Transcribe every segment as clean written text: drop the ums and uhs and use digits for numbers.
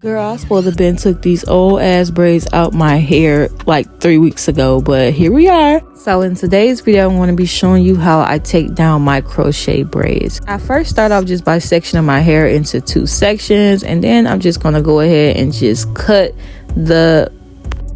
Girl, I supposed to been took these old ass braids out my hair like 3 weeks ago, but here we are. So in today's video, I'm going to be showing you how I take down my crochet braids. I first start off just by sectioning my hair into 2 sections, and then I'm just going to go ahead and just cut the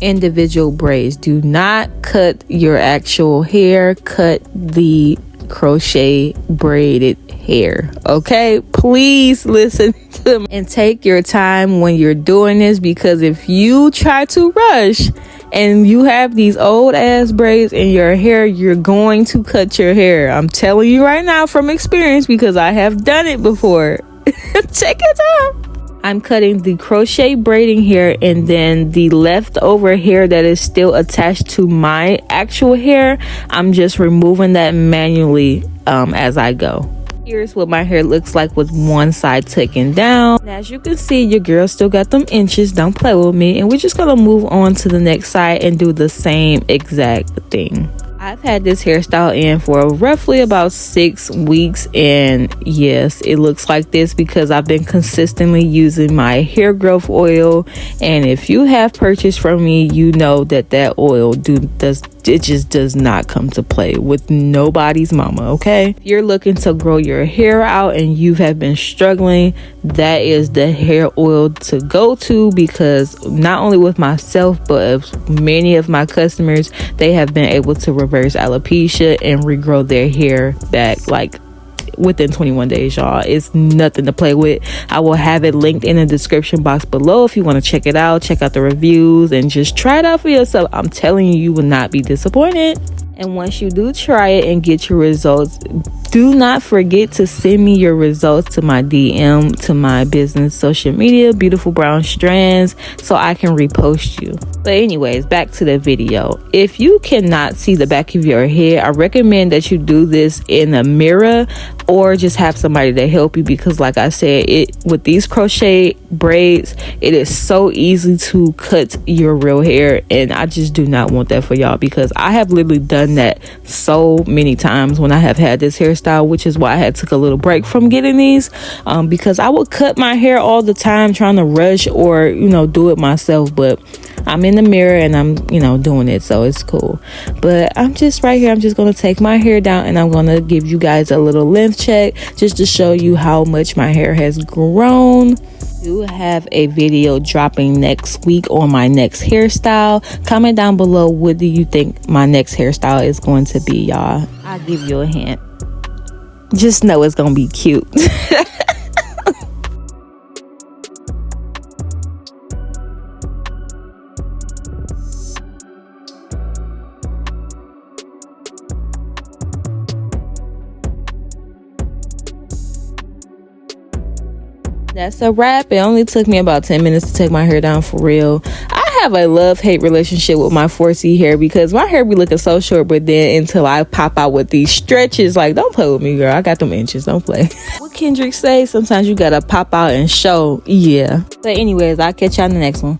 individual braids. Do not cut your actual hair, cut the crochet braided hair. Okay, please listen to me and take your time when you're doing this, because if you try to rush and you have these old ass braids in your hair, you're going to cut your hair. I'm telling you right now from experience, because I have done it before. Take your time. I'm cutting the crochet braiding hair, and then the leftover hair that is still attached to my actual hair, I'm just removing that manually as I go. Here's what my hair looks like with one side taken down. And as you can see, your girl still got them inches. Don't play with me. And we're just gonna move on to the next side and do the same exact thing. I've had this hairstyle in for roughly about 6 weeks, and yes, it looks like this because I've been consistently using my hair growth oil. And if you have purchased from me, you know that oil just does not come to play with nobody's mama. Okay, if you're looking to grow your hair out and you have been struggling, that is the hair oil to go to, because not only with myself but many of my customers, they have been able to reverse alopecia and regrow their hair back like within 21 days, y'all. It's nothing to play with. I will have it linked in the description box below if you want to check it out, check out the reviews, and just try it out for yourself. I'm telling you, you will not be disappointed. And once you do try it and get your results, do not forget to send me your results to my DM, to my business social media, Beautiful Brown Strands, so I can repost you. But anyways, back to the video. If you cannot see the back of your head, I recommend that you do this in a mirror or just have somebody to help you, because like I said, with these crochet braids, it is so easy to cut your real hair, and I just do not want that for y'all, because I have literally done that so many times when I have had this hairstyle, which is why I had took a little break from getting these, because I would cut my hair all the time trying to rush or do it myself. But I'm in the mirror and I'm doing it, so it's cool. But I'm just right here, I'm just going to take my hair down, and I'm going to give you guys a little length check just to show you how much my hair has grown. I do have a video dropping next week on my next hairstyle. Comment down below, what do you think my next hairstyle is going to be, y'all? I'll give you a hint. Just know it's gonna be cute. That's a wrap. It only took me about 10 minutes to take my hair down, for real. I have a love-hate relationship with my 4C hair, because my hair be looking so short, but then until I pop out with these stretches, like, don't play with me, girl. I got them inches. Don't play. What Kendrick say? Sometimes you gotta pop out and show. Yeah. But anyways, I'll catch y'all in the next one.